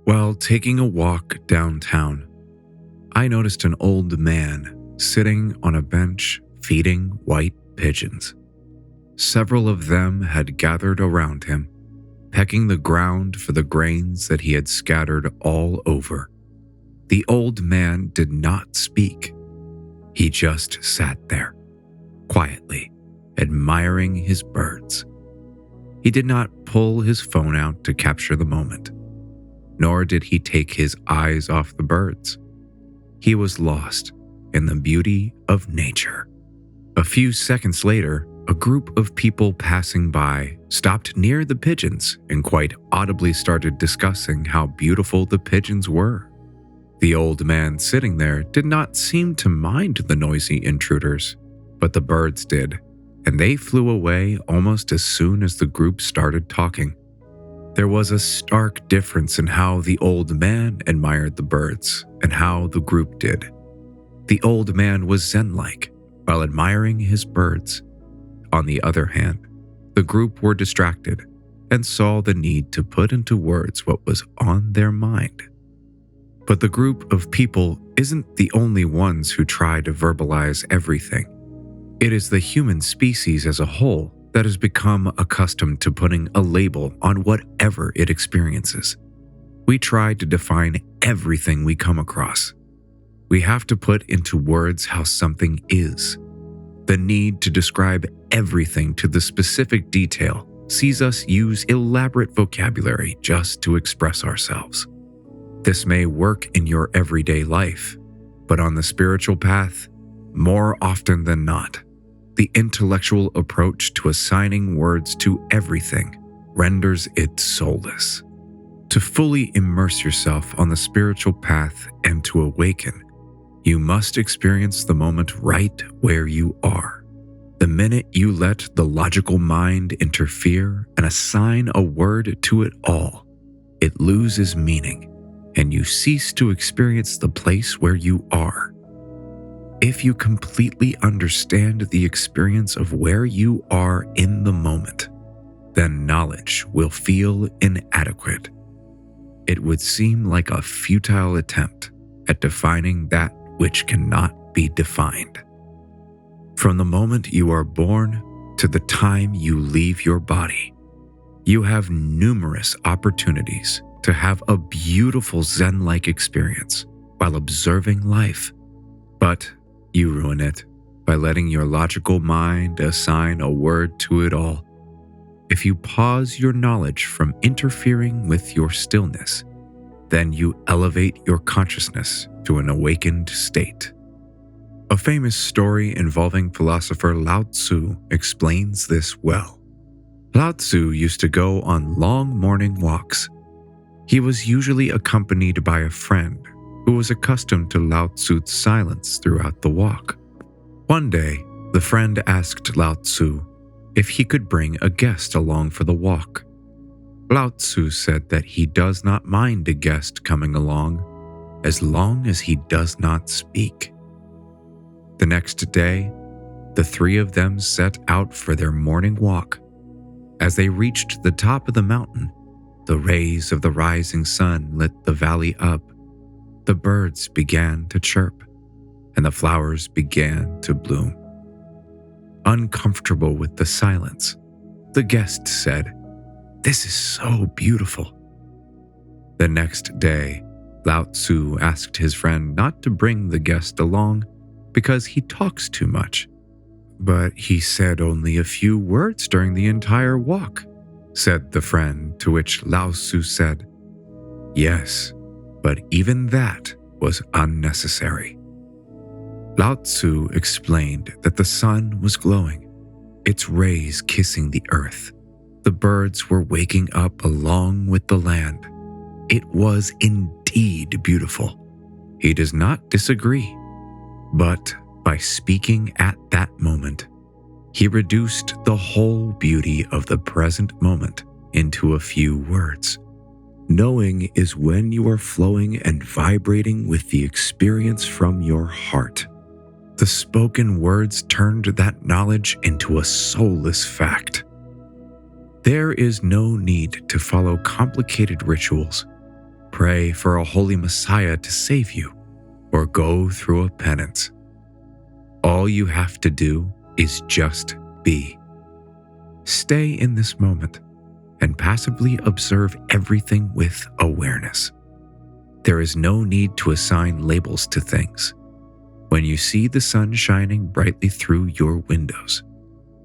While taking a walk downtown, I noticed an old man sitting on a bench feeding white pigeons. Several of them had gathered around him, pecking the ground for the grains that he had scattered all over. The old man did not speak. He just sat there, quietly, admiring his birds. He did not pull his phone out to capture the moment, nor did he take his eyes off the birds. He was lost in the beauty of nature. A few seconds later, a group of people passing by stopped near the pigeons and quite audibly started discussing how beautiful the pigeons were. The old man sitting there did not seem to mind the noisy intruders, but the birds did, and they flew away almost as soon as the group started talking. There was a stark difference in how the old man admired the birds and how the group did. The old man was Zen-like while admiring his birds. On the other hand, the group were distracted and saw the need to put into words what was on their mind. But the group of people isn't the only ones who try to verbalize everything. It is the human species as a whole that has become accustomed to putting a label on whatever it experiences. We try to define everything we come across. We have to put into words how something is. The need to describe everything to the specific detail sees us use elaborate vocabulary just to express ourselves. This may work in your everyday life, but on the spiritual path, more often than not, the intellectual approach to assigning words to everything renders it soulless. To fully immerse yourself on the spiritual path and to awaken, you must experience the moment right where you are. The minute you let the logical mind interfere and assign a word to it all, it loses meaning, and you cease to experience the place where you are. If you completely understand the experience of where you are in the moment, then knowledge will feel inadequate. It would seem like a futile attempt at defining that which cannot be defined. From the moment you are born to the time you leave your body, you have numerous opportunities to have a beautiful Zen-like experience while observing life. But you ruin it by letting your logical mind assign a word to it all. If you pause your knowledge from interfering with your stillness, then you elevate your consciousness to an awakened state. A famous story involving philosopher Lao Tzu explains this well. Lao Tzu used to go on long morning walks. He was usually accompanied by a friend who was accustomed to Lao Tzu's silence throughout the walk. One day, the friend asked Lao Tzu if he could bring a guest along for the walk. Lao Tzu said that he does not mind a guest coming along as long as he does not speak. The next day, the three of them set out for their morning walk. As they reached the top of the mountain, the rays of the rising sun lit the valley up. The birds began to chirp, and the flowers began to bloom. Uncomfortable with the silence, the guest said, "This is so beautiful." The next day, Lao Tzu asked his friend not to bring the guest along because he talks too much. "But he said only a few words during the entire walk," said the friend, to which Lao Tzu said, "Yes, but even that was unnecessary." Lao Tzu explained that the sun was glowing, its rays kissing the earth. The birds were waking up along with the land. It was indeed beautiful. He does not disagree. But by speaking at that moment, he reduced the whole beauty of the present moment into a few words. Knowing is when you are flowing and vibrating with the experience from your heart. The spoken words turned that knowledge into a soulless fact. There is no need to follow complicated rituals. pray for a holy Messiah to save you or go through a penance. All you have to do is just be. Stay in this moment and passively observe everything with awareness. There is no need to assign labels to things. When you see the sun shining brightly through your windows,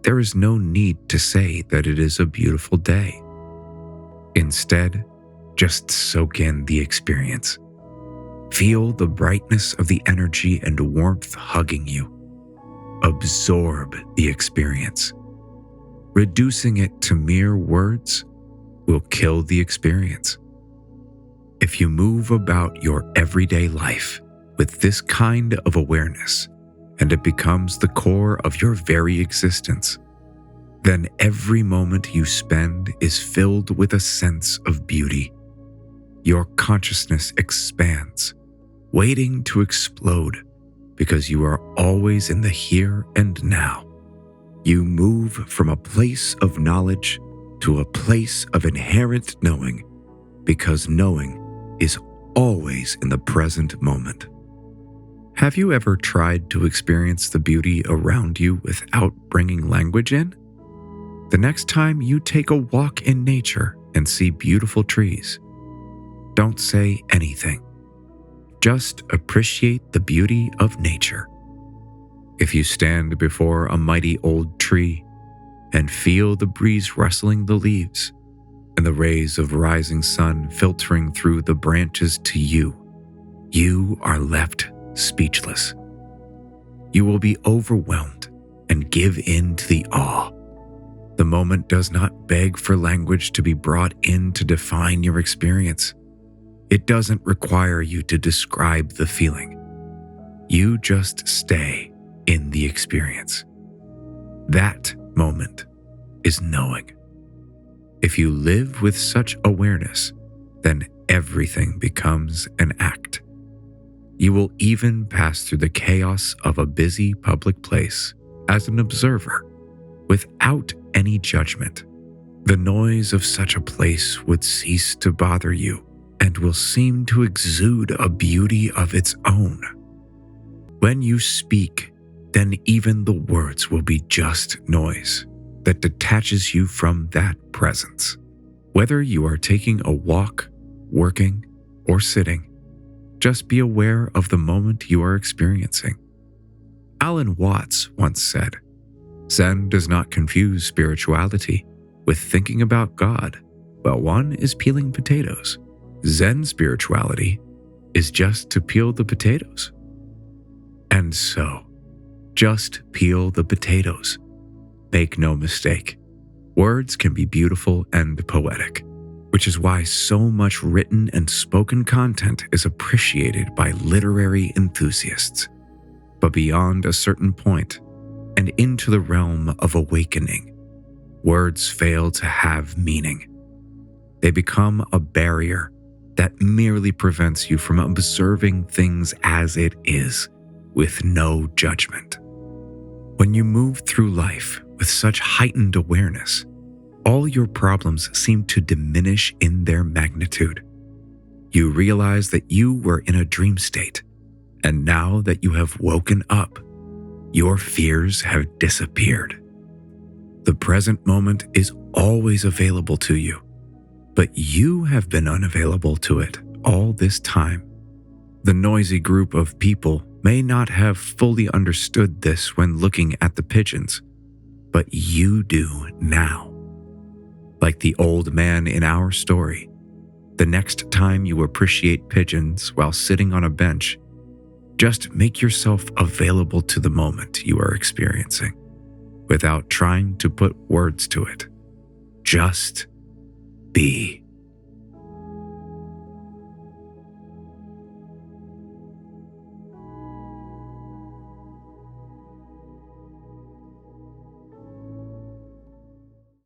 there is no need to say that it is a beautiful day. Instead, just soak in the experience. Feel the brightness of the energy and warmth hugging you. Absorb the experience. Reducing it to mere words will kill the experience. If you move about your everyday life with this kind of awareness, and it becomes the core of your very existence, then every moment you spend is filled with a sense of beauty. Your consciousness expands, waiting to explode, because you are always in the here and now. You move from a place of knowledge to a place of inherent knowing, because knowing is always in the present moment. Have you ever tried to experience the beauty around you without bringing language in? The next time you take a walk in nature and see beautiful trees, don't say anything. Just appreciate the beauty of nature. If you stand before a mighty old tree and feel the breeze rustling the leaves and the rays of rising sun filtering through the branches to you, you are left speechless. You will be overwhelmed and give in to the awe. The moment does not beg for language to be brought in to define your experience. It doesn't require you to describe the feeling. You just stay in the experience. That moment is knowing. If you live with such awareness, then everything becomes an act. You will even pass through the chaos of a busy public place as an observer, without any judgment. The noise of such a place would cease to bother you and will seem to exude a beauty of its own. When you speak, then even the words will be just noise that detaches you from that presence. Whether you are taking a walk, working, or sitting, just be aware of the moment you are experiencing. Alan Watts once said, "Zen does not confuse spirituality with thinking about God, while one is peeling potatoes. Zen spirituality is just to peel the potatoes." And so, just peel the potatoes. Make no mistake, words can be beautiful and poetic, which is why so much written and spoken content is appreciated by literary enthusiasts. But beyond a certain point, and into the realm of awakening, words fail to have meaning. They become a barrier that merely prevents you from observing things as it is, with no judgment. When you move through life with such heightened awareness, all your problems seem to diminish in their magnitude. You realize that you were in a dream state, and now that you have woken up, your fears have disappeared. The present moment is always available to you, but you have been unavailable to it all this time. The noisy group of people may not have fully understood this when looking at the pigeons, but you do now. Like the old man in our story, the next time you appreciate pigeons while sitting on a bench, just make yourself available to the moment you are experiencing, without trying to put words to it. Just be.